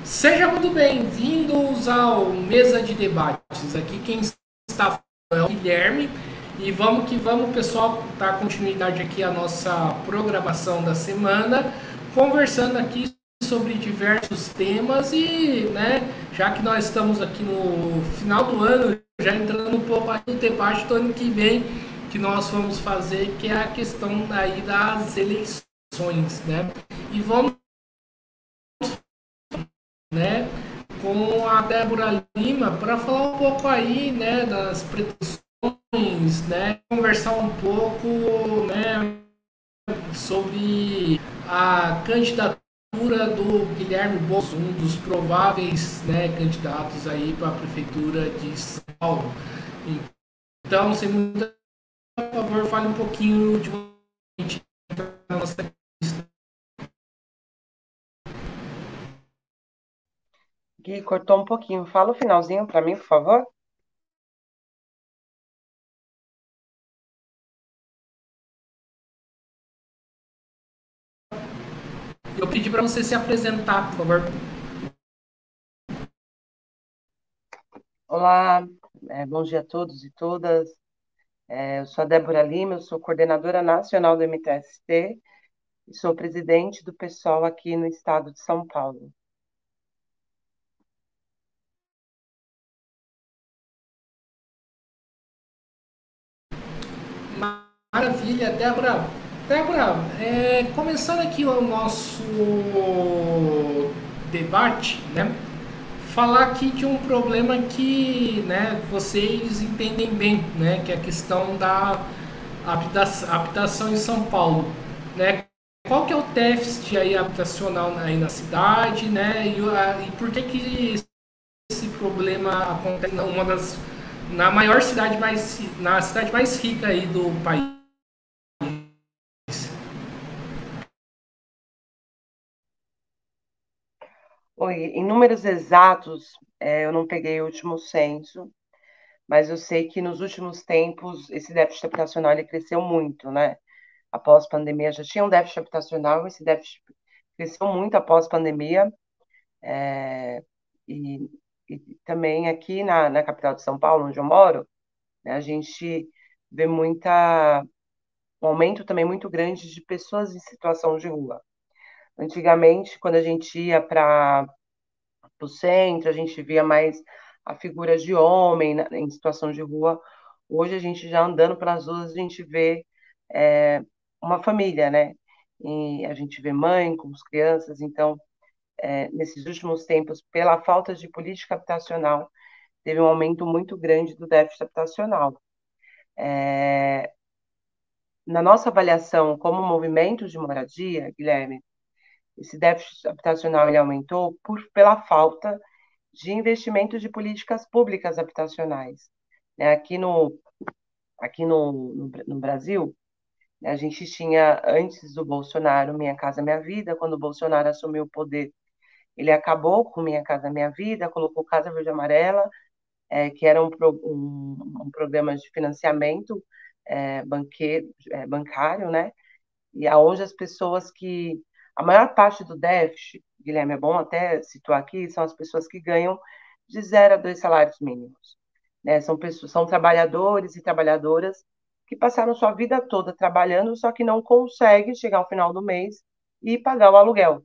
Sejam muito bem-vindos ao Mesa de Debates. Aqui quem está falando é o Guilherme e vamos que vamos, pessoal, dar continuidade aqui à nossa programação da semana, conversando aqui sobre diversos temas e, né, já que nós estamos aqui no final do ano, já entrando um pouco aí no debate do ano que vem, que nós vamos fazer, que é a questão aí das eleições, né? E vamos, né, com a Débora Lima para falar um pouco aí, né, das pretensões, né, conversar um pouco, né, sobre a candidatura do Guilherme Boulos, um dos prováveis, né, candidatos aí para a prefeitura de São Paulo. Então, sem muita, por favor, fale um pouquinho de nossa. Gui, cortou um pouquinho. Fala o finalzinho para mim, por favor. Eu pedi para você se apresentar, por favor. Olá, bom dia a todos e todas. Eu sou a Débora Lima, eu sou coordenadora nacional do MTST e sou presidente do pessoal aqui no estado de São Paulo. Maravilha, Débora. Débora, começando aqui o nosso debate, né? Falar aqui de um problema que, né, vocês entendem bem, né? Que é a questão da habitação em São Paulo, né? Qual que é o déficit aí habitacional aí na cidade, né? E por que que esse problema acontece na maior cidade na cidade mais rica aí do país? Oi, em números exatos, eu não peguei o último censo, mas eu sei que nos últimos tempos esse déficit habitacional ele cresceu muito, né? Após a pandemia já tinha um déficit habitacional, esse déficit cresceu muito após a pandemia. É, e, e também aqui na capital de São Paulo, onde eu moro, né, a gente vê um aumento também muito grande de pessoas em situação de rua. Antigamente, quando a gente ia para o centro, a gente via mais a figura de homem em situação de rua. Hoje, a gente já andando pelas ruas, a gente vê é, uma família, né? E a gente vê mãe com as crianças, então nesses últimos tempos, pela falta de política habitacional, teve um aumento muito grande do déficit habitacional. É, Na nossa avaliação como movimento de moradia, Guilherme, esse déficit habitacional ele aumentou pela falta de investimento de políticas públicas habitacionais. Né? Aqui no Brasil, né, a gente tinha, antes do Bolsonaro, Minha Casa Minha Vida. Quando o Bolsonaro assumiu o poder, ele acabou com Minha Casa Minha Vida, colocou Casa Verde e Amarela, que era um programa de financiamento bancário, né? E aonde as pessoas que. A maior parte do déficit, Guilherme, é bom até situar aqui, são as pessoas que ganham de 0 a 2 salários mínimos. Né? São pessoas, são trabalhadores e trabalhadoras que passaram sua vida toda trabalhando, só que não conseguem chegar ao final do mês e pagar o aluguel.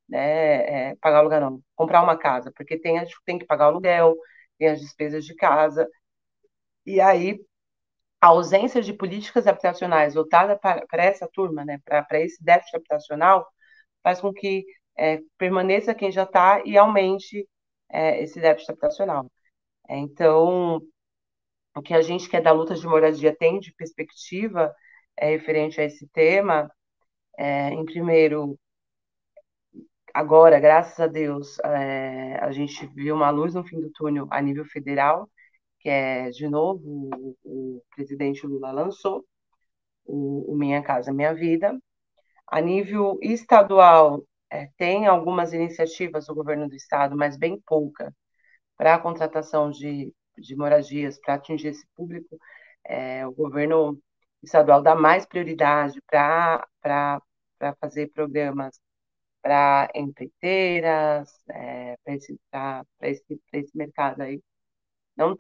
Né? Pagar o aluguel não, comprar uma casa, porque tem que pagar o aluguel, tem as despesas de casa, e aí a ausência de políticas habitacionais voltada para essa turma, né, para esse déficit habitacional, faz com que permaneça quem já está e aumente esse déficit habitacional. Então, o que a gente que é da luta de moradia tem de perspectiva referente a esse tema, em primeiro, agora, graças a Deus, a gente viu uma luz no fim do túnel a nível federal, que é, de novo, o presidente Lula lançou, o Minha Casa Minha Vida. A nível estadual, tem algumas iniciativas do governo do estado, mas bem pouca, para a contratação de moradias, para atingir esse público. O governo estadual dá mais prioridade para fazer programas para empreiteiras, para esse mercado aí. Não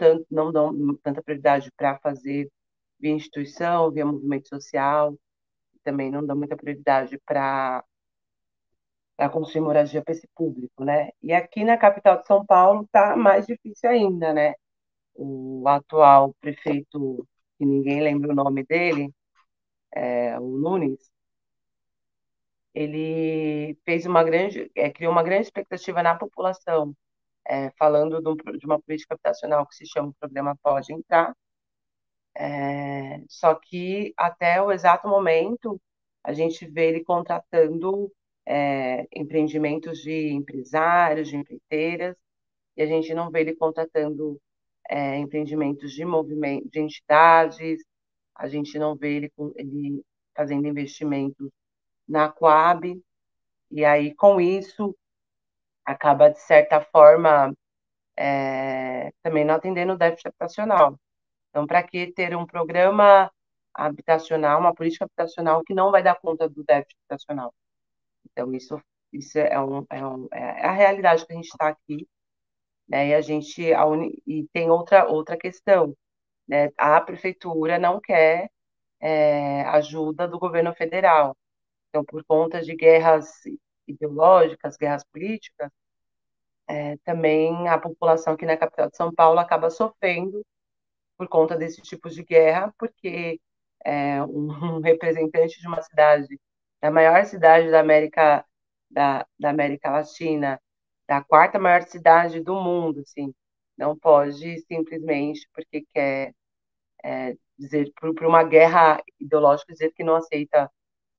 dão tanta prioridade para fazer via instituição, via movimento social, também não dão muita prioridade para construir moradia para esse público, né? E aqui na capital de São Paulo está mais difícil ainda, né? O atual prefeito, que ninguém lembra o nome dele, o Nunes, ele fez criou uma grande expectativa na população, falando de uma política habitacional que se chama o Programa Pode Entrar. Só que até o exato momento a gente vê ele contratando empreendimentos de empresários, de empreiteiras, e a gente não vê ele contratando empreendimentos de movimento, de entidades, a gente não vê ele fazendo investimentos na Coab, e aí com isso acaba, de certa forma, também não atendendo o déficit habitacional. Então, para que ter um programa habitacional, uma política habitacional que não vai dar conta do déficit habitacional? Então, isso é a realidade que a gente está aqui, né? E tem outra questão, né? A prefeitura não quer ajuda do governo federal. Então, por conta de guerras ideológicas, guerras políticas, também a população aqui na capital de São Paulo acaba sofrendo por conta desse tipo de guerra, porque um representante de uma cidade, da maior cidade da América Latina, da quarta maior cidade do mundo, assim, não pode simplesmente, porque quer dizer, por uma guerra ideológica, dizer que não aceita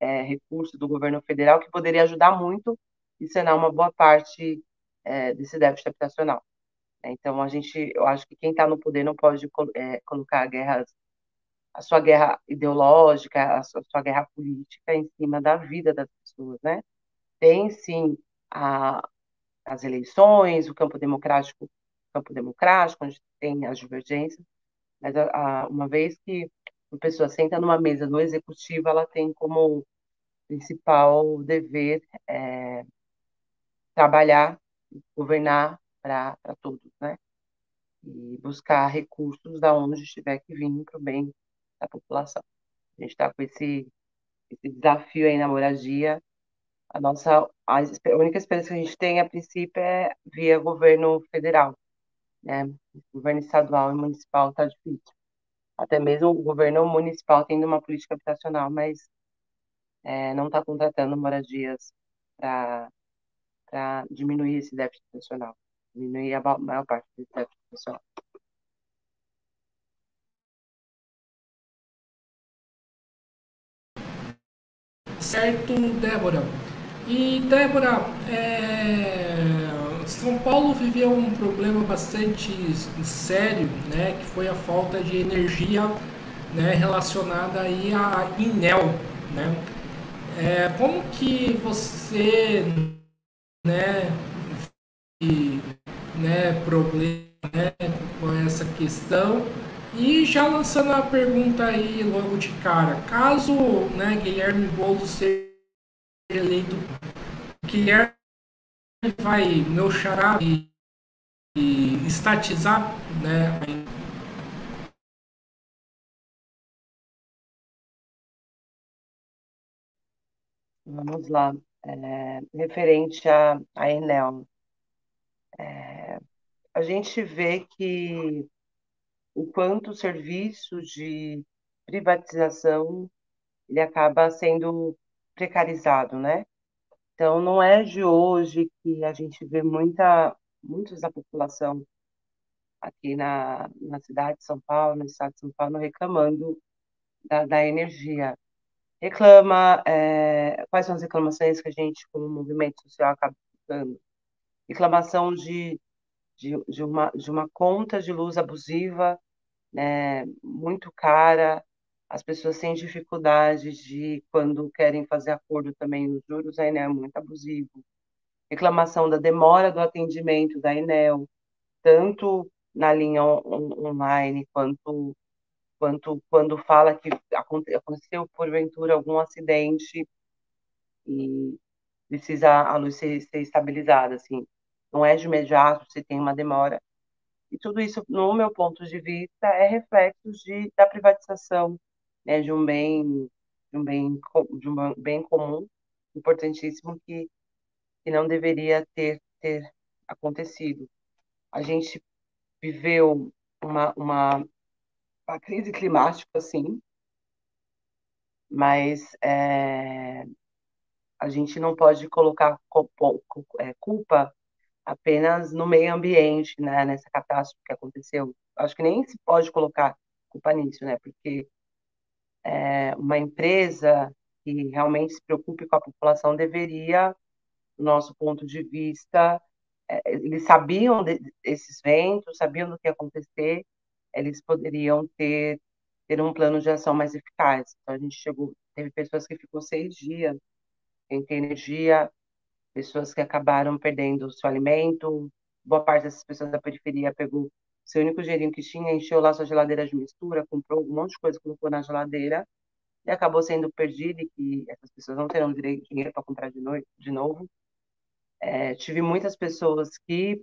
recursos do governo federal, que poderia ajudar muito e sanar uma boa parte desse déficit habitacional. Então, eu acho que quem está no poder não pode colocar a sua guerra ideológica, a sua guerra política em cima da vida das pessoas, né? Tem sim a, as eleições, campo democrático, onde tem as divergências, mas uma vez que uma pessoa senta numa mesa no executivo, ela tem como principal dever trabalhar, governar para todos, né? E buscar recursos da onde tiver que vir para o bem da população. A gente está com esse desafio aí na moradia. A única esperança que a gente tem, a princípio, é via governo federal, né? Governo estadual e municipal está difícil. Até mesmo o governo municipal tendo uma política habitacional, mas não está contratando moradias para diminuir esse déficit habitacional, diminuir a maior parte desse déficit habitacional. Certo, Débora. E, Débora, São Paulo viveu um problema bastante sério, né, que foi a falta de energia, né, relacionada aí à Inel, né? Como que você, né, e, né, problema, né, com essa questão? E já lançando a pergunta aí logo de cara, caso, né, Guilherme Boulos seja eleito, Guilherme vai, meu xará, e estatizar, né? Vamos lá. Referente à Enel, a gente vê que o quanto o serviço de privatização ele acaba sendo precarizado, né? Então, não é de hoje que a gente vê muitos da população aqui na cidade de São Paulo, no estado de São Paulo, reclamando da energia. Quais são as reclamações que a gente, como movimento social, acaba escutando? Reclamação de uma conta de luz abusiva, né, muito cara, as pessoas têm dificuldades de, quando querem fazer acordo também nos juros, a Enel é muito abusivo. Reclamação da demora do atendimento da Enel, tanto na linha online, quanto quando fala que aconteceu, porventura, algum acidente e precisa a luz ser estabilizada, assim. Não é de imediato, você tem uma demora. E tudo isso, no meu ponto de vista, é reflexo da privatização, né, de um bem comum, importantíssimo, que não deveria ter acontecido. A gente viveu uma crise climática, sim, mas a gente não pode colocar culpa apenas no meio ambiente, né, nessa catástrofe que aconteceu. Acho que nem se pode colocar culpa nisso, né, porque uma empresa que realmente se preocupe com a população deveria, do nosso ponto de vista, eles sabiam desses ventos, sabiam do que ia acontecer, eles poderiam ter um plano de ação mais eficaz. Então, a gente teve pessoas que ficou 6 dias sem ter energia, pessoas que acabaram perdendo o seu alimento, boa parte dessas pessoas da periferia pegou seu único dinheirinho que tinha, encheu lá sua geladeira de mistura, comprou um monte de coisa, colocou na geladeira, e acabou sendo perdido, e que essas pessoas não terão dinheiro para comprar de novo. Tive muitas pessoas que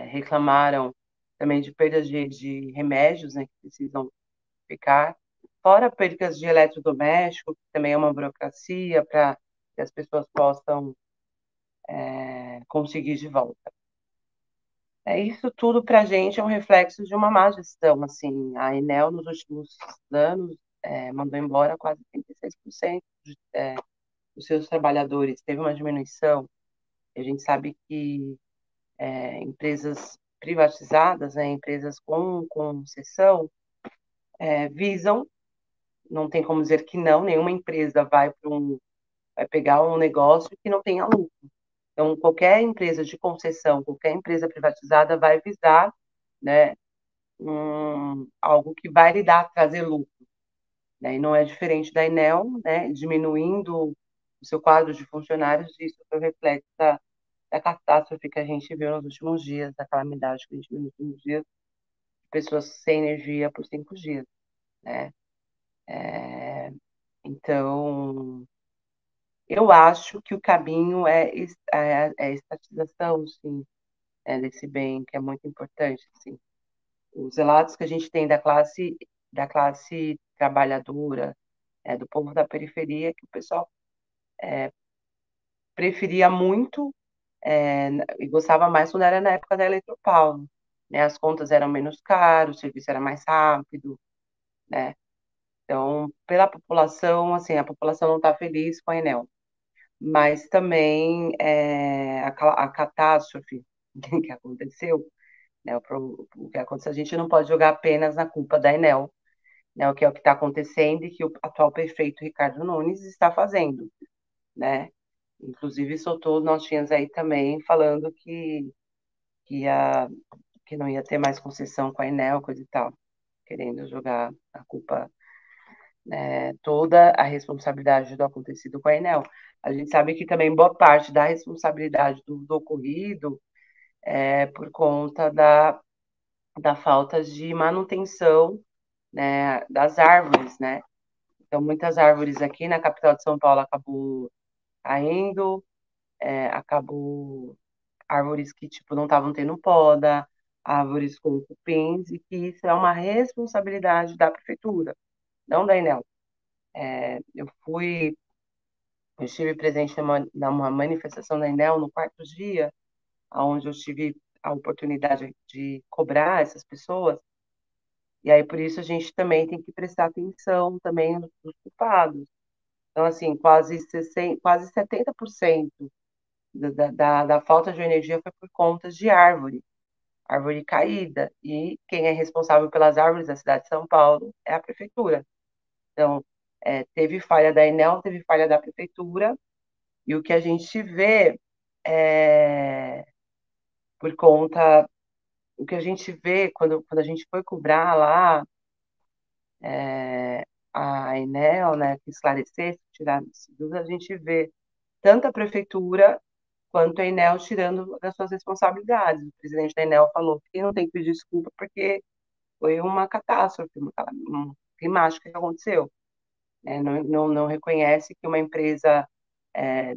reclamaram também de perdas de remédios, né, que precisam ficar, fora perdas de eletrodoméstico, que também é uma burocracia para que as pessoas possam conseguir de volta. Isso tudo para a gente é um reflexo de uma má gestão, assim, a Enel nos últimos anos mandou embora quase 36% dos seus trabalhadores, teve uma diminuição. A gente sabe que empresas privatizadas, né, empresas com concessão, visam, não tem como dizer que não, nenhuma empresa vai pegar um negócio que não tenha lucro. Então, qualquer empresa de concessão, qualquer empresa privatizada vai visar, né, algo que vai lhe trazer lucro. Né? E não é diferente da Enel, né, diminuindo o seu quadro de funcionários, isso foi o reflexo da catástrofe que a gente viu nos últimos dias, da calamidade que a gente viu nos últimos dias, pessoas sem energia por 5 dias, né? Então, eu acho que o caminho é a estatização, sim, desse bem, que é muito importante, sim. Os relatos que a gente tem da classe trabalhadora, do povo da periferia, que o pessoal preferia muito e gostava mais quando era na época da Eletropaulo, né? As contas eram menos caras, o serviço era mais rápido, né? Então, pela população, assim, a população não está feliz com a Enel, mas também a catástrofe que aconteceu, né? O que aconteceu, a gente não pode jogar apenas na culpa da Enel, né? O que é o que está acontecendo e que o atual prefeito Ricardo Nunes está fazendo, né? Inclusive soltou notinhas aí também falando que, ia, que não ia ter mais concessão com a Enel, coisa e tal, querendo jogar a culpa, toda a responsabilidade do acontecido com a Enel. A gente sabe que também boa parte da responsabilidade do ocorrido é por conta da falta de manutenção, né, das árvores, né? Então, muitas árvores aqui na capital de São Paulo acabou caindo, acabou árvores que, tipo, não estavam tendo poda, árvores com cupins, e que isso é uma responsabilidade da prefeitura, não da Enel. Eu estive presente numa manifestação da Enel no quarto dia, onde eu tive a oportunidade de cobrar essas pessoas, e aí por isso a gente também tem que prestar atenção também nos culpados. Então, assim, quase 70% da falta de energia foi por conta de árvore caída, e quem é responsável pelas árvores da cidade de São Paulo é a prefeitura. Então, teve falha da Enel, teve falha da prefeitura, e o que a gente vê é, por conta, o que a gente vê quando a gente foi cobrar lá a Enel, né, que esclarecesse, tirar essas dúvidas, a gente vê tanto a prefeitura quanto a Enel tirando das suas responsabilidades. O presidente da Enel falou que não tem que pedir desculpa porque foi uma catástrofe, climática que aconteceu. Não reconhece que uma empresa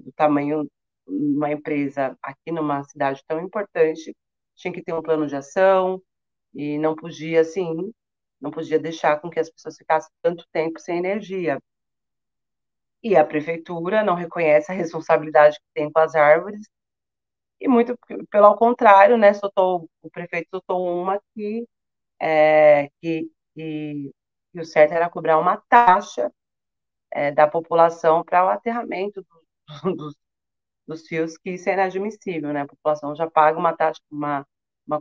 do tamanho de uma empresa aqui numa cidade tão importante, tinha que ter um plano de ação e não podia, assim, não podia deixar com que as pessoas ficassem tanto tempo sem energia. E a prefeitura não reconhece a responsabilidade que tem com as árvores, e muito pelo contrário, né, o prefeito soltou uma é, que, que, que o certo era cobrar uma taxa da população para o aterramento dos, dos fios, que isso é inadmissível, né? A população já paga uma taxa, uma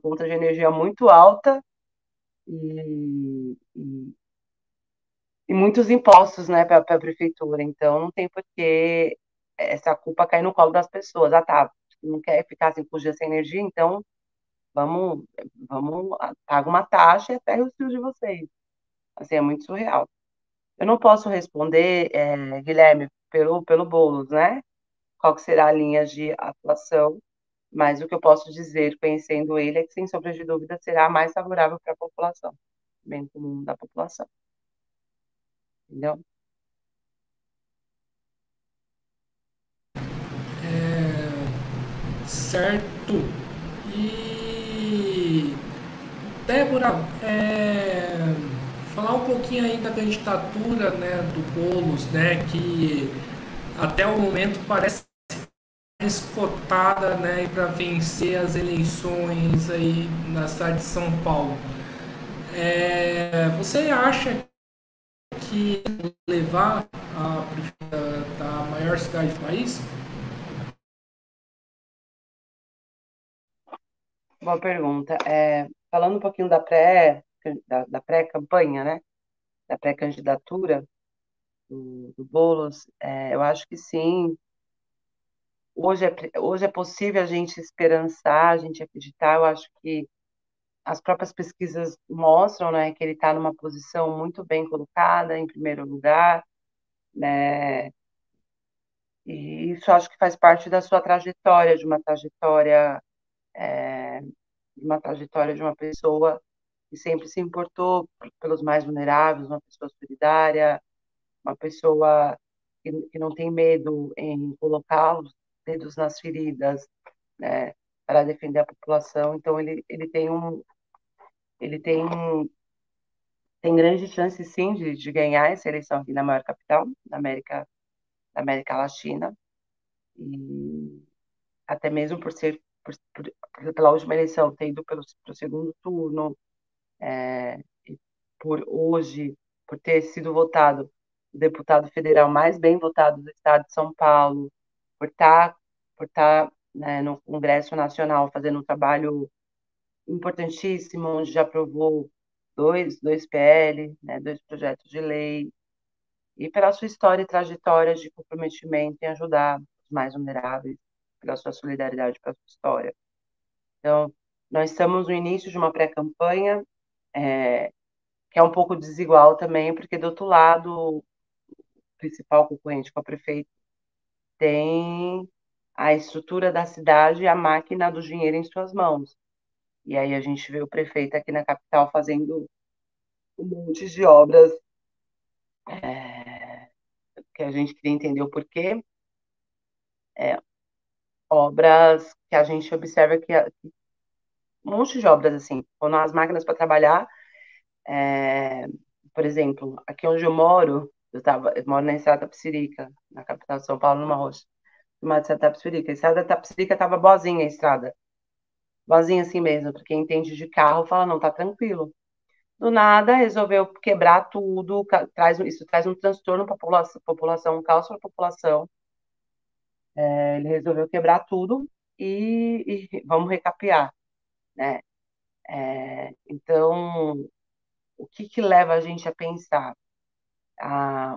conta de energia muito alta e, e muitos impostos, né, para a prefeitura. Então, não tem por que essa culpa cair no colo das pessoas. Ah, tá, não quer ficar 5 dias sem energia, então vamos, vamos, paga uma taxa e aterra os fios de vocês. Assim, é muito surreal. Eu não posso responder, Guilherme, pelo Boulos, né? Qual que será a linha de atuação, mas o que eu posso dizer, conhecendo ele, é que, sem sombra de dúvida, será mais favorável para a população, bem comum da população, entendeu? Certo. E Débora, falar um pouquinho aí da candidatura, né, do Boulos, né, que até o momento parece escotada, né, para vencer as eleições aí na cidade de São Paulo. Você acha que levar a prefeita da maior cidade do país? Boa pergunta. Falando um pouquinho da pré-campanha, né? Da pré-candidatura do Boulos, eu acho que sim. Hoje é possível a gente esperançar, a gente acreditar. Eu acho que as próprias pesquisas mostram, né, que ele está numa posição muito bem colocada, em primeiro lugar, né? E isso acho que faz parte da sua trajetória, de uma trajetória de uma pessoa que sempre se importou pelos mais vulneráveis, uma pessoa solidária, uma pessoa que não tem medo em colocar os dedos nas feridas, né, para defender a população. Então ele tem grande chance sim de ganhar essa eleição aqui na maior capital da América Latina, e até mesmo pela última eleição ter ido pelo segundo turno, e por hoje, por ter sido votado o deputado federal mais bem votado do estado de São Paulo, por estar, né, no Congresso Nacional fazendo um trabalho importantíssimo, onde já aprovou dois PL, né, 2 projetos de lei, e pela sua história e trajetória de comprometimento em ajudar os mais vulneráveis, pela sua solidariedade, pela sua história. Então, nós estamos no início de uma pré-campanha, é, que é um pouco desigual também, porque do outro lado, o principal concorrente, que é o prefeito, tem a estrutura da cidade e a máquina do dinheiro em suas mãos. E aí a gente vê o prefeito aqui na capital fazendo um monte de obras, é, que a gente queria entender o porquê, é, obras que a gente observa um monte de obras assim, quando as máquinas para trabalhar, é, por exemplo, aqui onde eu moro na Estrada Tapicirica, na capital de São Paulo, numa roça, chamada Estrada Tapicirica. A Estrada Tapicirica estava boazinha, a estrada, boazinha assim mesmo, porque quem entende de carro fala, não, tá tranquilo. Do nada, resolveu quebrar tudo, isso traz um transtorno para a população, um caos para a população. Ele resolveu quebrar tudo e vamos recapear, né? Então, o que que leva a gente a pensar?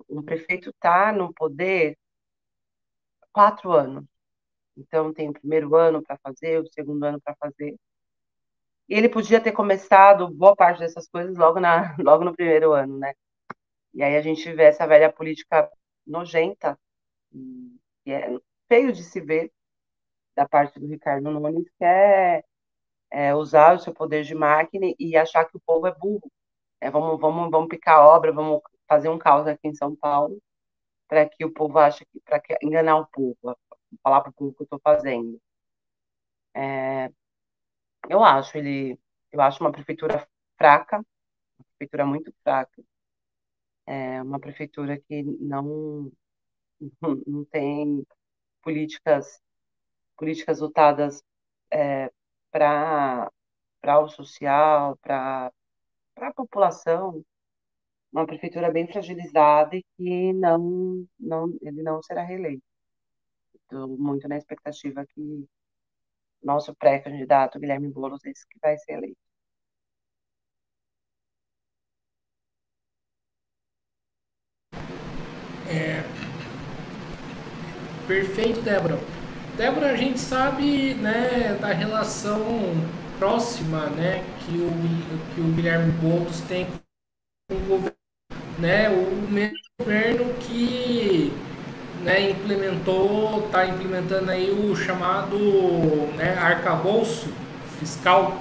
Um prefeito está no poder 4 anos, então tem o primeiro ano para fazer, o segundo ano para fazer. E ele podia ter começado boa parte dessas coisas logo no primeiro ano, né? E aí a gente vê essa velha política nojenta, que é feio de se ver da parte do Ricardo Nunes, que é usar o seu poder de máquina e achar que o povo é burro. Vamos picar a obra, vamos fazer um caos aqui em São Paulo, para que o povo ache que, para enganar o povo, falar para o povo que eu estou fazendo. Eu acho eu acho uma prefeitura fraca, uma prefeitura muito fraca, uma prefeitura que não tem políticas voltadas para o social, para a população, uma prefeitura bem fragilizada e que ele não será reeleito. Estou muito na expectativa que nosso pré-candidato, Guilherme Boulos, esse que vai ser eleito. Perfeito, Débora. Débora, a gente sabe, né, da relação próxima, né, que o Guilherme Boulos tem com o governo, né, o mesmo governo que, né, está implementando aí o chamado, né, arcabouço fiscal,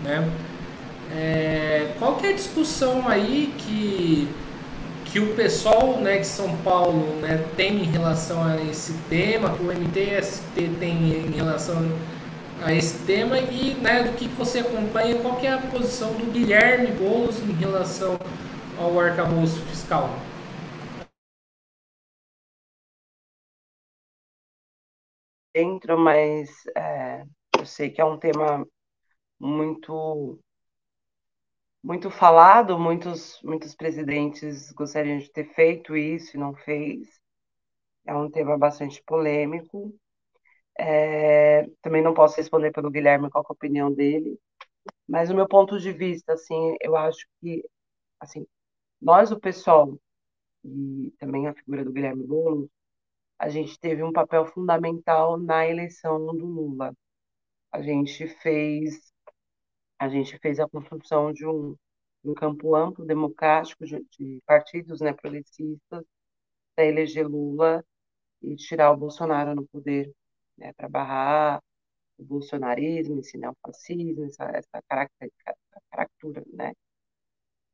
né. Qual que é a discussão aí que o pessoal, né, de São Paulo, né, tem em relação a esse tema, que o MTST tem em relação a esse tema e, né, do que você acompanha, qual que é a posição do Guilherme Boulos em relação ao arcabouço fiscal? Dentro, mas eu sei que é um tema muito muito falado, muitos presidentes gostariam de ter feito isso e não fez. É um tema bastante polêmico. Também não posso responder pelo Guilherme qual que é a opinião dele, mas o meu ponto de vista, assim, eu acho que, assim, nós, o pessoal, e também a figura do Guilherme Boulos, a gente teve um papel fundamental na eleição do Lula. A gente fez, a gente fez a construção de um campo amplo, democrático, de partidos, né, progressistas, para eleger Lula e tirar o Bolsonaro no poder, né, para barrar o bolsonarismo, esse neofascismo, essa caricatura, né,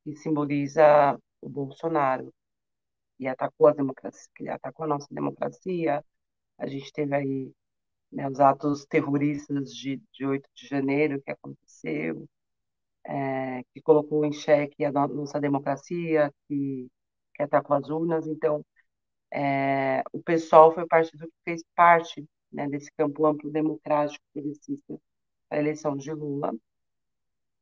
que simboliza o Bolsonaro e atacou a democracia, que atacou a nossa democracia. A gente teve aí, né, os atos terroristas de 8 de janeiro que aconteceu, que colocou em xeque a nossa democracia, que atacou as urnas. Então, o PSOL foi o partido que fez parte, né, desse campo amplo democrático progressista para a eleição de Lula.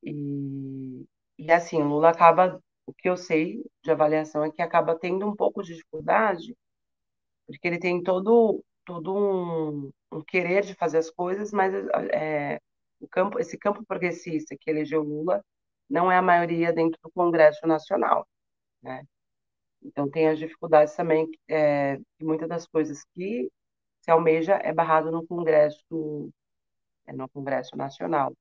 E assim, o Lula acaba, o que eu sei de avaliação é que acaba tendo um pouco de dificuldade, porque ele tem todo um querer de fazer as coisas, mas esse campo progressista que elegeu Lula não é a maioria dentro do Congresso Nacional, né? Então tem as dificuldades também, que muitas das coisas que se almeja é barrado no Congresso Nacional.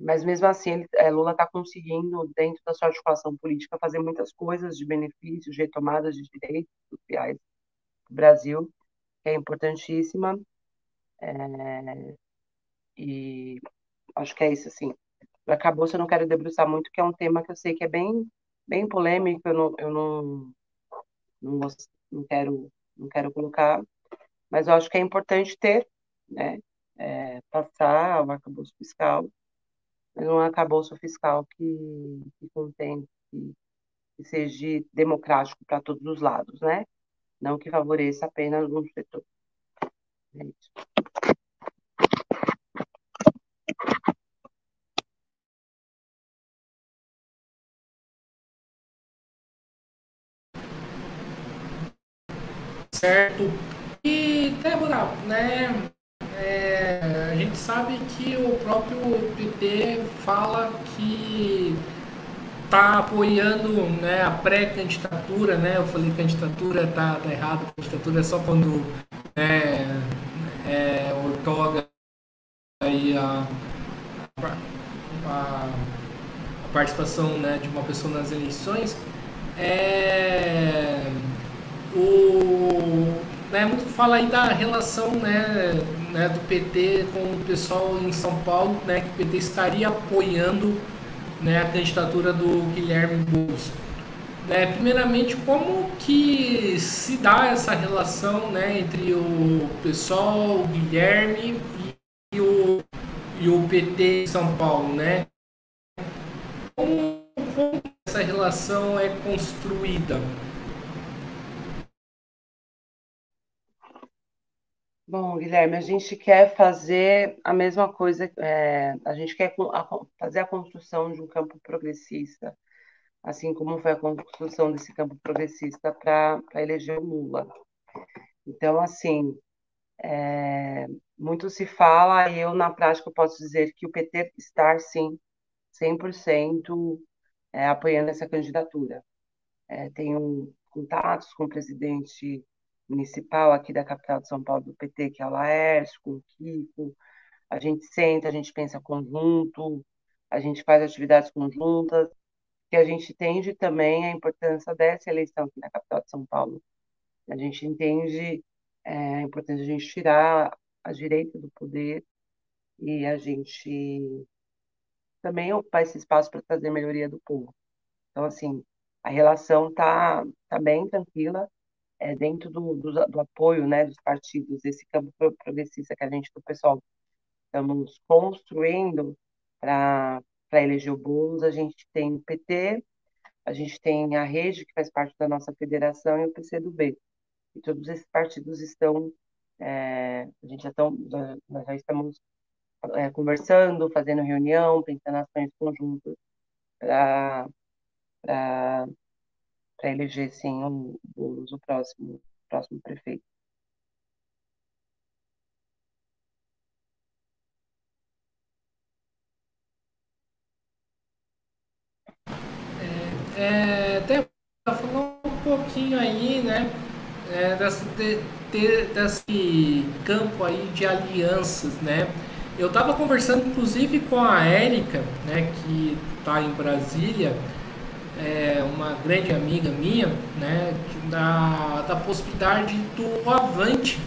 Mas mesmo assim, Lula está conseguindo, dentro da sua articulação política, fazer muitas coisas de benefícios, de retomadas de direitos sociais do Brasil, que é importantíssima. E acho que é isso, assim. Acabou, se eu não quero debruçar muito, que é um tema que eu sei que é bem polêmico, não quero colocar, mas eu acho que é importante ter, né, passar o arcabouço fiscal, mas um arcabouço fiscal que contém, que seja democrático para todos os lados, né? Não que favoreça apenas um setor. É isso. Certo? E, Débora, né, a gente sabe que o próprio PT fala que está apoiando, né, a pré-candidatura, né? Eu falei candidatura, tá errado, candidatura é só quando outorga aí a participação, né, de uma pessoa nas eleições. Muito fala aí da relação, né, do PT com o pessoal em São Paulo, né, que o PT estaria apoiando, né, a candidatura do Guilherme Boulos. né, primeiramente, como que se dá essa relação, né, entre o pessoal, o Guilherme e o PT de São Paulo, né? Como essa relação é construída? Bom, Guilherme, a gente quer fazer a mesma coisa, a gente quer fazer a construção de um campo progressista, assim como foi a construção desse campo progressista para eleger o Lula. Então, assim, muito se fala, e eu, na prática, posso dizer que o PT está, sim, 100% apoiando essa candidatura. Tenho contatos com o presidente municipal aqui da capital de São Paulo do PT, que é o Laércio, com o Kiko. A gente senta, a gente pensa conjunto, a gente faz atividades conjuntas, que a gente entende também a importância dessa eleição aqui na capital de São Paulo. A gente entende a importância de a gente tirar a direita do poder e a gente também ocupar esse espaço para trazer melhoria do povo. Então, assim, a relação tá bem tranquila, dentro do apoio, né, dos partidos, desse campo progressista que a gente, do pessoal, estamos construindo para eleger o Boulos. A gente tem o PT, a gente tem a Rede, que faz parte da nossa federação, e o PCdoB. E todos esses partidos estão, a gente nós já estamos conversando, fazendo reunião, pensando ações conjuntas para eleger, sim, o Boulos, o próximo prefeito. Até falou um pouquinho aí, né, desse campo aí de alianças, né? Eu estava conversando inclusive com a Érica, né, que está em Brasília, uma grande amiga minha, né, da possibilidade do Avante,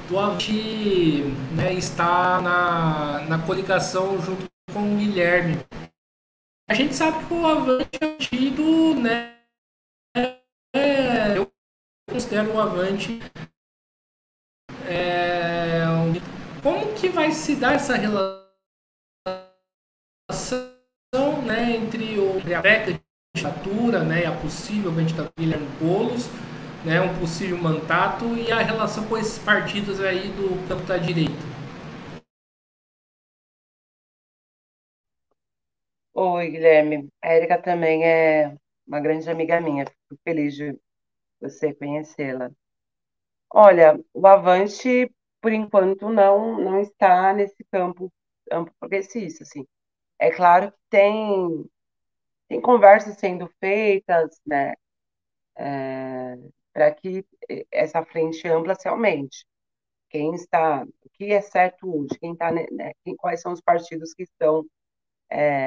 do Avante, né, estar na coligação junto com o Guilherme. A gente sabe que o Avante é tido, né, eu considero o Avante como que vai se dar essa relação, né, entre a pré-candidatura, né, a possível candidatura de Guilherme Boulos, né, um possível mandato e a relação com esses partidos aí do campo da direita? Oi, Guilherme. A Érica também é uma grande amiga minha. Fico feliz de você conhecê-la. Olha, o Avante, por enquanto, não está nesse campo progressista, assim. É claro que tem conversas sendo feitas, né, para que essa frente ampla se aumente. O que é certo hoje? Quem está, né, quais são os partidos que estão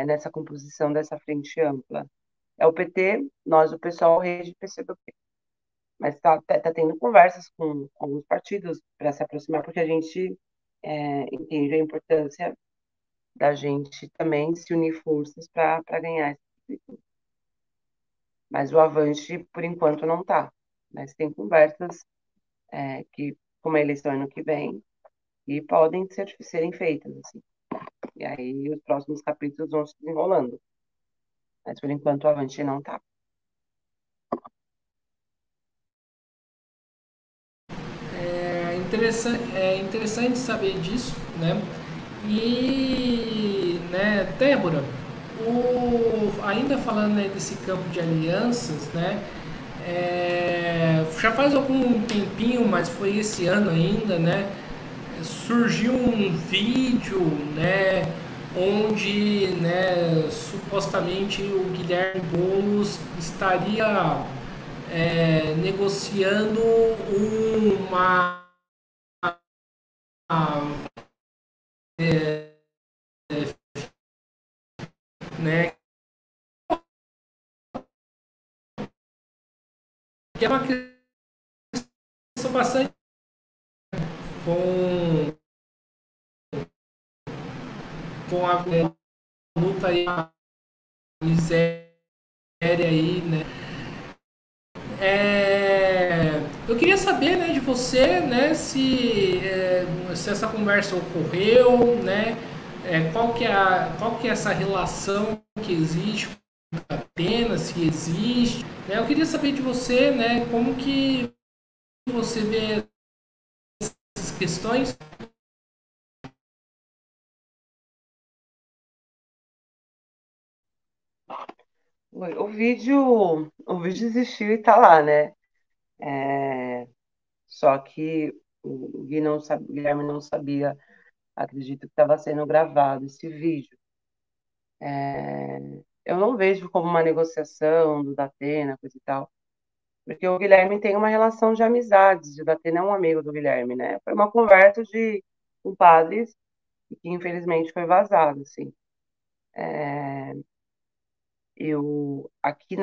nessa composição dessa frente ampla? É o PT, nós, o pessoal, rede PCdoB. Mas tá tendo conversas com alguns partidos para se aproximar, porque a gente entende a importância da gente também se unir forças para ganhar esse título. Mas o Avante, por enquanto, não está. Mas tem conversas que, como a eleição é ano que vem, e podem serem feitas, assim. E aí os próximos capítulos vão se desenrolando. Mas, por enquanto, o Avante não está. É interessante saber disso, né? E, né, Débora, ainda falando aí desse campo de alianças, né? Já faz algum tempinho, mas foi esse ano ainda, né? Surgiu um vídeo, né? Onde, né, supostamente o Guilherme Boulos estaria negociando uma né, que é uma questão bastante com, com a luta aí miséria aí, né? Eu queria saber, né, de você, né, se essa conversa ocorreu, né, qual que é essa relação que existe com a pena, se existe, né? Eu queria saber de você, né, como que você vê essas questões. O vídeo existiu e tá lá, né? Só que o Guilherme não sabia, acredito que estava sendo gravado esse vídeo. É, eu não vejo como uma negociação do Datena, coisa e tal, porque o Guilherme tem uma relação de amizades, e o Datena é um amigo do Guilherme, né? Foi uma conversa de compadres que infelizmente foi vazado, assim. Aqui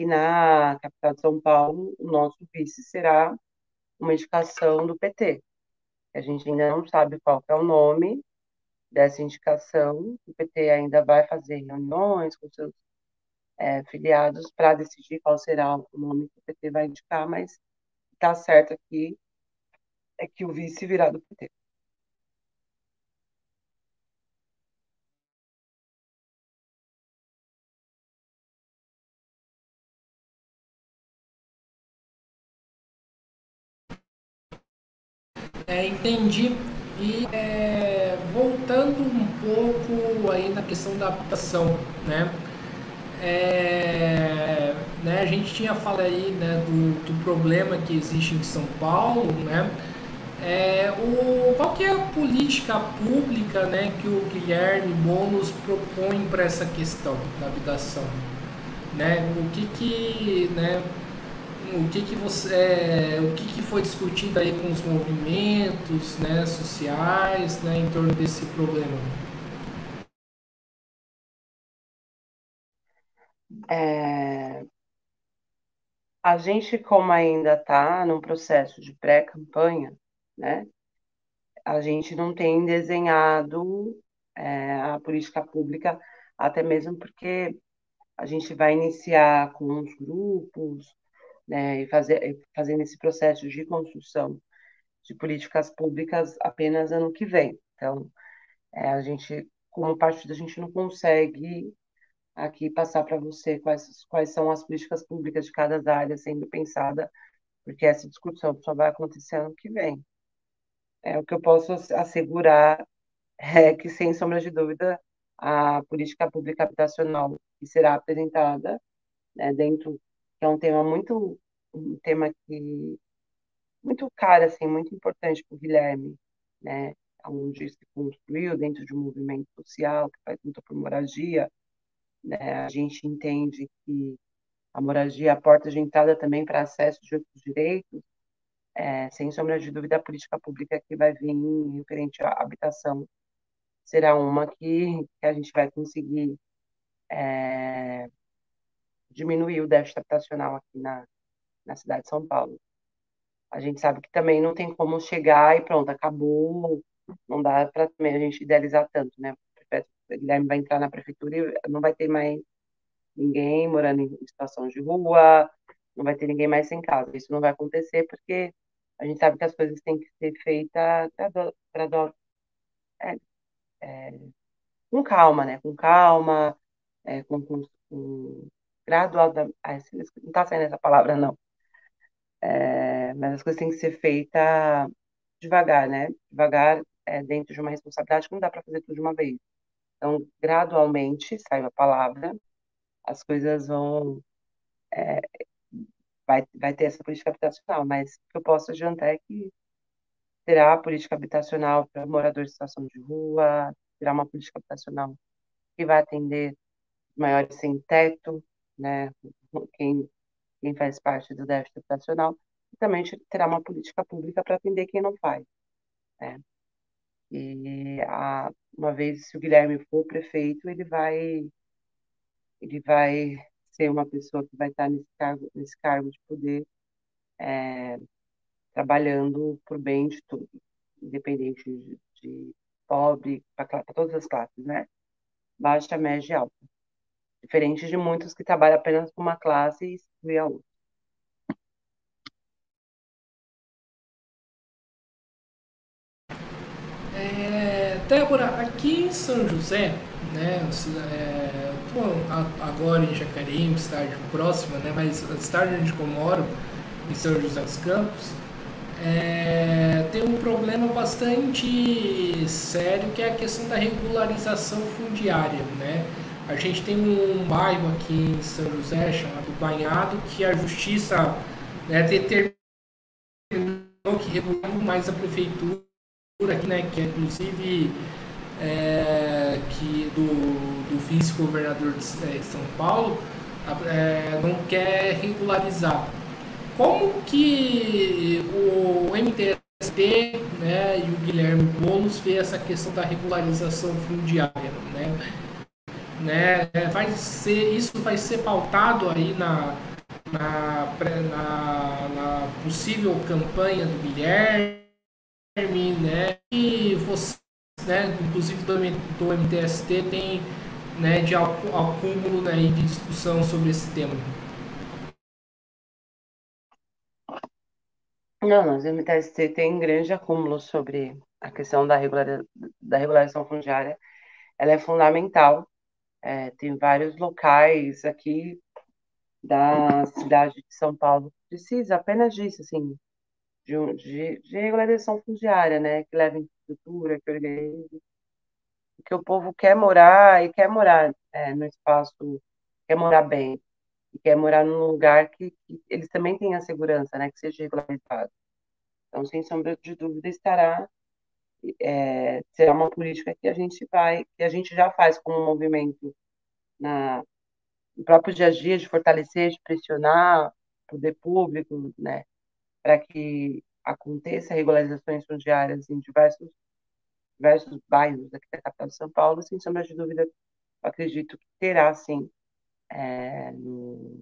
na capital de São Paulo, o nosso vice será uma indicação do PT. A gente ainda não sabe qual que é o nome dessa indicação. O PT ainda vai fazer reuniões com seus filiados para decidir qual será o nome que o PT vai indicar, mas está certo aqui é que o vice virá do PT. Entendi. E voltando um pouco aí na questão da habitação, né? Né, a gente tinha falado aí, né, do problema que existe em São Paulo, né? Qual que é a política pública, né, que o Guilherme Boulos propõe para essa questão da habitação, né? O que foi discutido aí com os movimentos, né, sociais, né, em torno desse problema? É, a gente, como ainda está num processo de pré-campanha, né, a gente não tem desenhado a política pública, até mesmo porque a gente vai iniciar com os grupos, né, fazendo esse processo de construção de políticas públicas apenas ano que vem. Então, a gente, como partido, a gente não consegue aqui passar para você quais são as políticas públicas de cada área sendo pensada, porque essa discussão só vai acontecer ano que vem. O que eu posso assegurar é que, sem sombra de dúvida, a política pública habitacional que será apresentada, né, dentro, que é um tema que muito caro, assim, muito importante para o Guilherme, né, onde se construiu dentro de um movimento social que faz luta por moradia, né, a gente entende que a moradia é a porta de entrada também para acesso de outros direitos, sem sombra de dúvida, a política pública que vai vir referente à habitação será uma que a gente vai conseguir diminuir o déficit habitacional aqui na cidade de São Paulo. A gente sabe que também não tem como chegar e pronto, acabou, não dá para também a gente idealizar tanto, né? O prefeito Guilherme vai entrar na prefeitura e não vai ter mais ninguém morando em situação de rua, não vai ter ninguém mais sem casa. Isso não vai acontecer porque a gente sabe que as coisas têm que ser feitas é, com calma, né? Com calma, com gradual. Não está saindo essa palavra, não. Mas as coisas têm que ser feitas devagar, né? Devagar, dentro de uma responsabilidade que não dá para fazer tudo de uma vez. Então, gradualmente, saiu a palavra, as coisas vai ter essa política habitacional, mas o que eu posso adiantar é que terá política habitacional para moradores em situação de rua, terá uma política habitacional que vai atender os maiores sem teto, né? Quem, quem faz parte do déficit habitacional, e também terá uma política pública para atender quem não faz, né? Uma vez, se o Guilherme for prefeito, ele vai ser uma pessoa que vai estar nesse cargo de poder, trabalhando por bem de tudo, independente de pobre, para todas as classes, né? Baixa, média e alta. diferente de muitos que trabalham apenas com uma classe e excluem a outra. Débora, aqui em São José, né, pô, agora em Jacareí, cidade próxima, né, mas a cidade onde eu moro, em São José dos Campos, tem um problema bastante sério que é a questão da regularização fundiária, né? A gente tem um bairro aqui em São José chamado Banhado que a justiça, né, determinou que regulou mais a prefeitura aqui, né, que é inclusive que do vice-governador de São Paulo não quer regularizar. Como que o MTST, né, e o Guilherme Boulos vê essa questão da regularização fundiária, isso vai ser pautado aí na possível campanha do Guilherme, né, e você, né, inclusive do MTST tem, né, de acúmulo, né, de discussão sobre esse tema. Não, mas o MTST tem grande acúmulo sobre a questão da regularização fundiária. Ela é fundamental. Tem vários locais aqui da cidade de São Paulo que precisa apenas disso, assim, de regularização fundiária, né? Que leva infraestrutura, que organize, porque o povo quer morar e quer morar no espaço, quer morar bem, e quer morar num lugar que eles também tenham a segurança, né? Que seja regularizado. Então, sem sombra de dúvida, será uma política que a gente já faz como um movimento na, no próprio dia a dia, de fortalecer, de pressionar o poder público, né? Para que aconteça regularizações fundiárias em diversos bairros aqui da capital de São Paulo, sem sombra de dúvida, acredito que terá, sim, no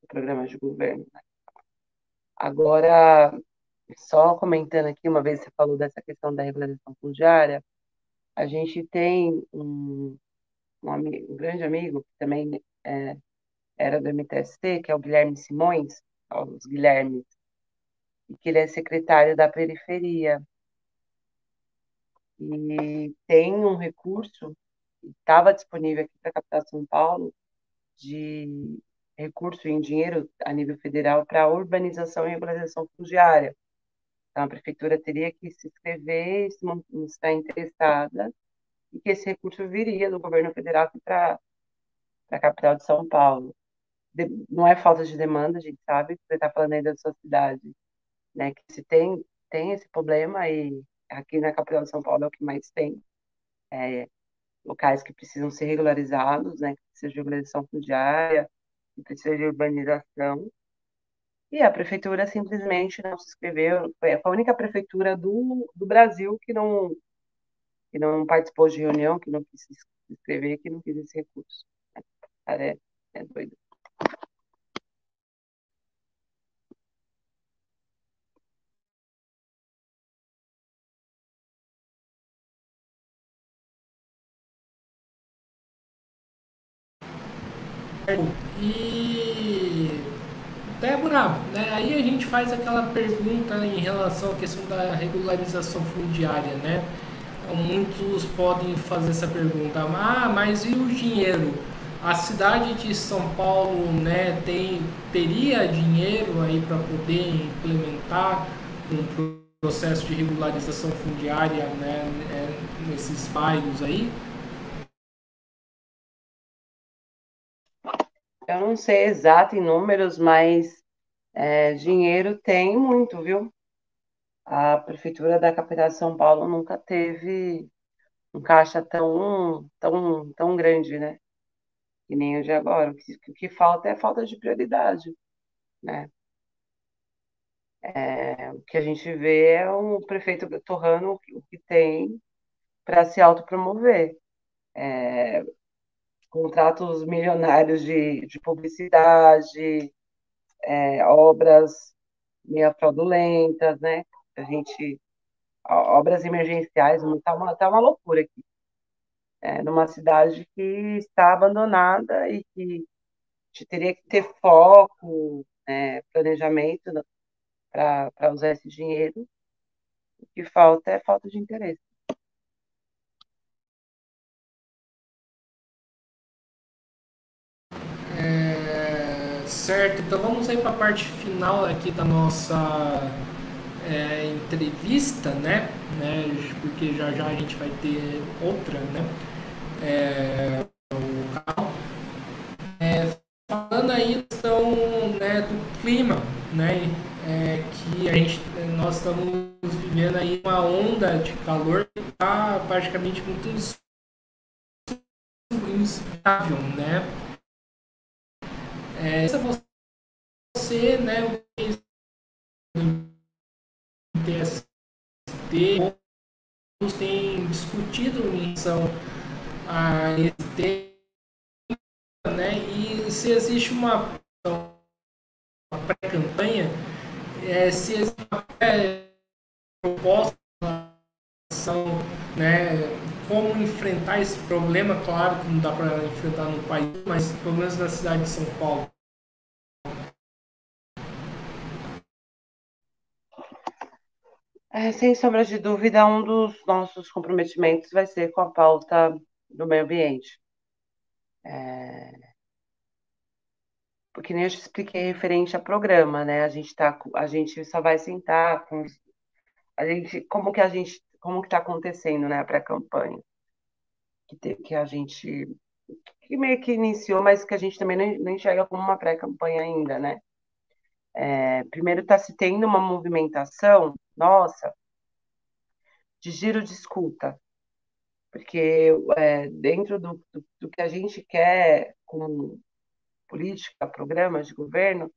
programa de governo. Agora, só comentando aqui, uma vez você falou dessa questão da regularização fundiária, a gente tem um grande amigo, que também era do MTST, que é o Guilherme Simões, os Guilhermes, e que ele é secretário da periferia. E tem um recurso, estava disponível aqui para a capital de São Paulo, de recurso em dinheiro a nível federal para urbanização e regularização fundiária. Então, a prefeitura teria que se inscrever, se mostrar interessada, e que esse recurso viria do governo federal aqui para a capital de São Paulo. Não é falta de demanda, a gente sabe, você está falando aí da sua cidade, né, que se tem esse problema, e aqui na capital de São Paulo é o que mais tem, locais que precisam ser regularizados, né, que precisa de regularização fundiária, que precisa de urbanização, e a prefeitura simplesmente não se inscreveu. Foi a única prefeitura do Brasil que não participou de reunião, que não quis se inscrever, que não quis esse recurso. Cara, é doido. E Débora, né, aí a gente faz aquela pergunta em relação à questão da regularização fundiária, né? Muitos podem fazer essa pergunta, mas e o dinheiro? A cidade de São Paulo, né, teria dinheiro aí para poder implementar um processo de regularização fundiária, né, nesses bairros aí? Eu não sei exato em números, mas dinheiro tem muito, viu? A prefeitura da capital de São Paulo nunca teve um caixa tão grande, né? Que nem o de agora. O que falta é falta de prioridade, né? O que a gente vê é um prefeito torrando o que tem para se autopromover. Contratos milionários de publicidade, obras meio fraudulentas, né? A gente, obras emergenciais, tá uma loucura aqui. numa cidade que está abandonada e que teria que ter foco, planejamento para usar esse dinheiro. O que falta é falta de interesse. Certo, então vamos aí para a parte final aqui da nossa entrevista, né? Porque já já a gente vai ter outra, né? Falando aí então, né, do clima, né? Que nós estamos vivendo aí uma onda de calor que está praticamente muito instável, né? Se você, né, o TST, todos têm discutido em relação a esse tema, né? E se existe uma pré-campanha, se existe uma pré-proposta, né? Como enfrentar esse problema, claro que não dá para enfrentar no país, mas pelo menos na cidade de São Paulo. Sem sombra de dúvida, um dos nossos comprometimentos vai ser com a pauta do meio ambiente. Porque nem eu te expliquei referente a programa, né? A gente só vai sentar com como que está acontecendo, né, a pré-campanha, que a gente que meio que iniciou, mas que a gente também não enxerga como uma pré-campanha ainda, né? Primeiro está se tendo uma movimentação, nossa, de giro de escuta, porque dentro do que a gente quer com política, programas de governo,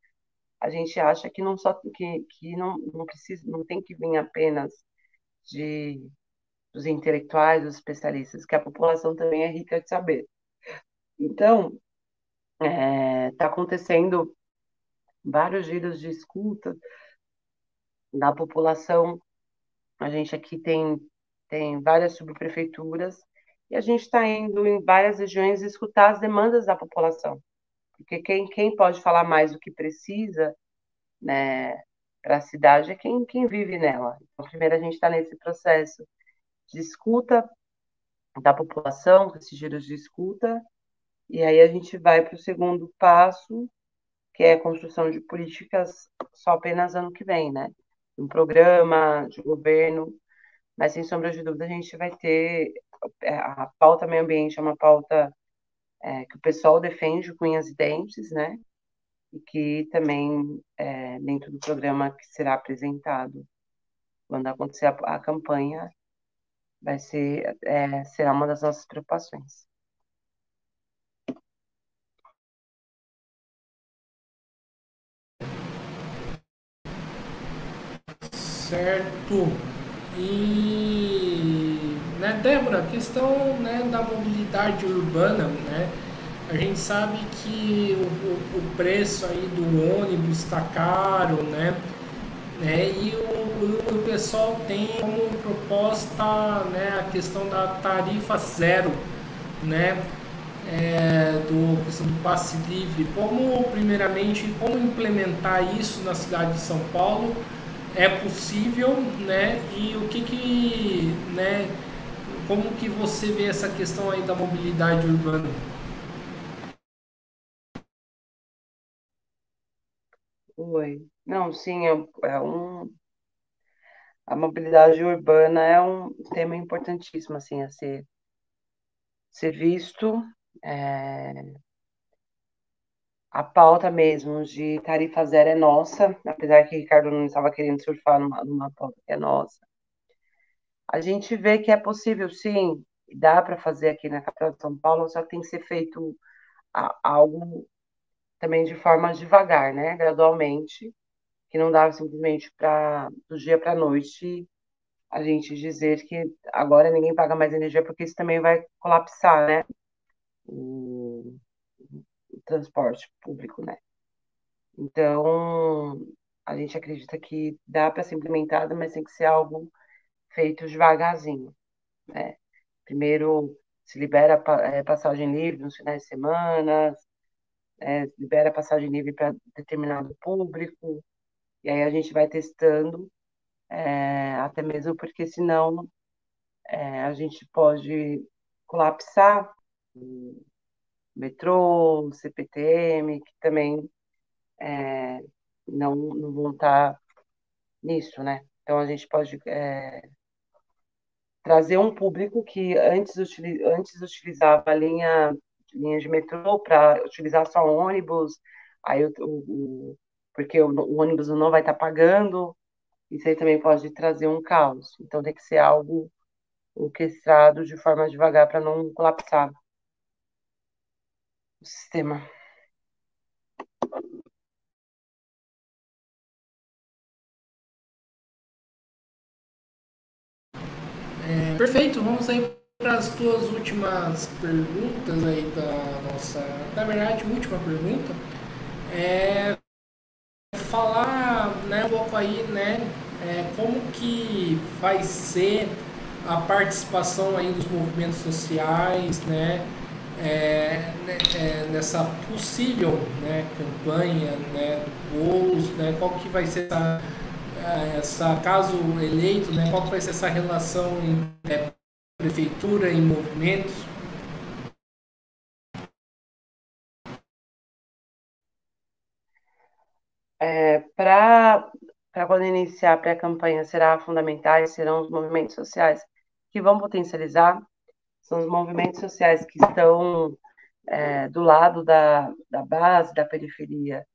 a gente acha que não só que não precisa, não tem que vir apenas de dos intelectuais, dos especialistas, que a população também é rica de saber. Então, está acontecendo vários giros de escuta da população. A gente aqui tem várias subprefeituras e a gente está indo em várias regiões escutar as demandas da população, porque quem pode falar mais do que precisa, né, para a cidade é quem vive nela. Então, primeiro a gente está nesse processo de escuta da população, com esses giros de escuta, e aí a gente vai para o segundo passo, que é a construção de políticas só apenas ano que vem, né? Um programa de governo, mas sem sombra de dúvida a gente vai ter a pauta meio ambiente é uma pauta que o pessoal defende com unhas e dentes, né? E que também dentro do programa que será apresentado quando acontecer a campanha será uma das nossas preocupações. Certo. E, né, Débora, a questão, né, da mobilidade urbana, né? A gente sabe que o preço aí do ônibus está caro, E o pessoal tem como proposta, né, a questão da tarifa zero, né? Do passe livre. Como, primeiramente, como implementar isso na cidade de São Paulo? É possível, né? E né? Como que você vê essa questão aí da mobilidade urbana? Oi. Não, sim, a mobilidade urbana é um tema importantíssimo, assim, a ser visto. É, a pauta mesmo de tarifa zero é nossa, apesar que Ricardo não estava querendo surfar numa pauta que é nossa. A gente vê que é possível, sim, dá para fazer aqui na capital de São Paulo, só que tem que ser feito algo também de forma devagar, né? Gradualmente, que não dá simplesmente para do dia para a noite a gente dizer que agora ninguém paga mais energia, porque isso também vai colapsar, né? O, o transporte público, né? Então, a gente acredita que dá para ser implementado, mas tem que ser algo feito devagarzinho, né? Primeiro, se libera passagem livre nos finais de semana, libera passagem livre para determinado público, e aí a gente vai testando, até mesmo porque senão a gente pode colapsar o metrô, o CPTM, que também não vão estar nisso, né? Então a gente pode trazer um público que antes utilizava linha de metrô para utilizar só ônibus, aí porque o ônibus não vai estar pagando, isso aí também pode trazer um caos. Então tem que ser algo orquestrado de forma devagar para não colapsar o sistema. Perfeito, vamos aí para as tuas últimas perguntas aí da nossa, na verdade, última pergunta. É falar, né, um pouco aí, né, como que vai ser a participação aí dos movimentos sociais, né, nessa possível, né, campanha, né, do Boulos, né, qual que vai ser essa caso eleito, né, qual que vai ser essa relação entre prefeitura e movimentos? Para quando iniciar a pré-campanha, será fundamentais, serão os movimentos sociais que vão potencializar, são os movimentos sociais que estão do lado da base, da periferia,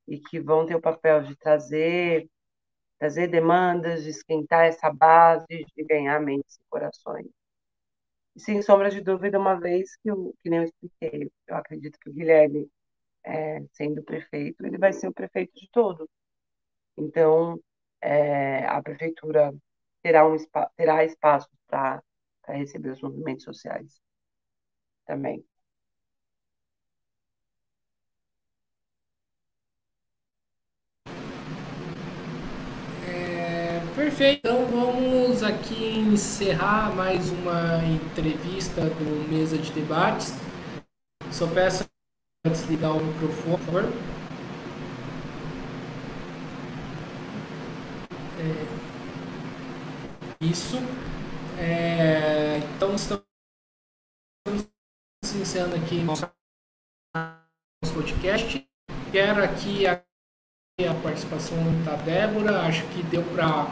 e que vão ter o papel de trazer demandas, de esquentar essa base, de ganhar mentes e corações. E, sem sombra de dúvida, uma vez que nem eu expliquei, eu acredito que o Guilherme, sendo prefeito, ele vai ser o prefeito de todos. Então, a prefeitura terá espaço para receber os movimentos sociais também. Perfeito, então vamos aqui encerrar mais uma entrevista do Mesa de Debates. Só peço para desligar o microfone, por favor. Isso. Então estamos iniciando aqui nosso podcast. Quero aqui a participação da Débora. Acho que deu para,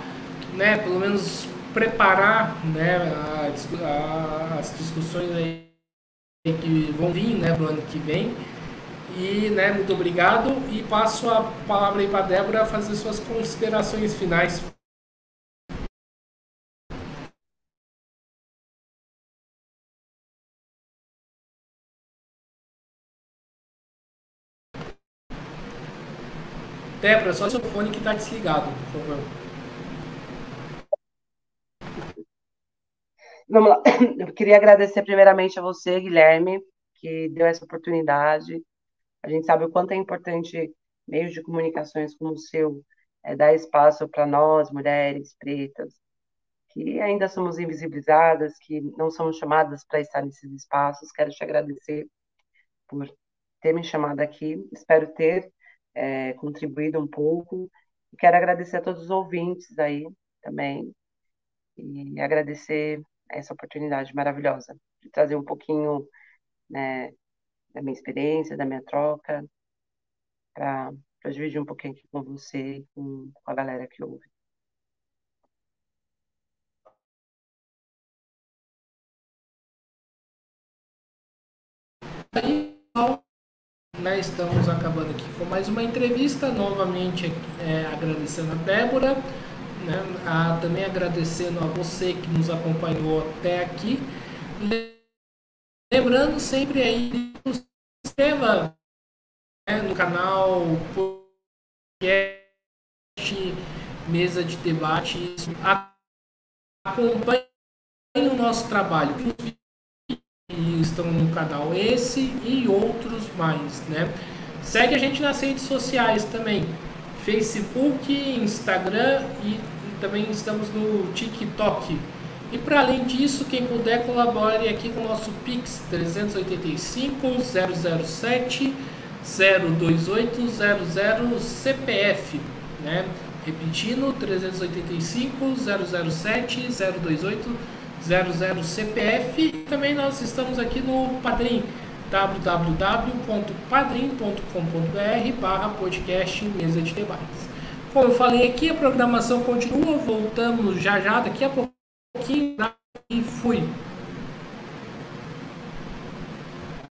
né, pelo menos preparar, né, as discussões aí que vão vir, né, pro ano que vem. E, né, muito obrigado e passo a palavra aí para a Débora fazer suas considerações finais. Débora, só seu fone que está desligado, por favor. Vamos lá. Eu queria agradecer primeiramente a você, Guilherme, que deu essa oportunidade. A gente sabe o quanto é importante meios de comunicações como o seu, dar espaço para nós, mulheres pretas, que ainda somos invisibilizadas, que não somos chamadas para estar nesses espaços. Quero te agradecer por ter me chamado aqui. Espero ter contribuído um pouco. Quero agradecer a todos os ouvintes aí também e agradecer essa oportunidade maravilhosa de trazer um pouquinho, né, da minha experiência, da minha troca, para dividir um pouquinho aqui com você e com a galera que ouve. Aí, né, estamos acabando aqui com mais uma entrevista. Novamente, agradecendo a Débora, né, também agradecendo a você que nos acompanhou até aqui. Lembrando sempre aí, se inscreva, né, no canal podcast Mesa de Debate. Acompanhe o nosso trabalho. Estão no canal esse e outros mais, né? Segue a gente nas redes sociais também, Facebook, Instagram e também estamos no TikTok. E para além disso, quem puder, colabore aqui com o nosso Pix 385 007 028 00 CPF, né? Repetindo, 385 007 028 00 CPF. E também nós estamos aqui no Padrim, www.padrim.com.br/podcast Mesa de Debates. Como eu falei aqui, a programação continua, voltamos já daqui a pouquinho e fui.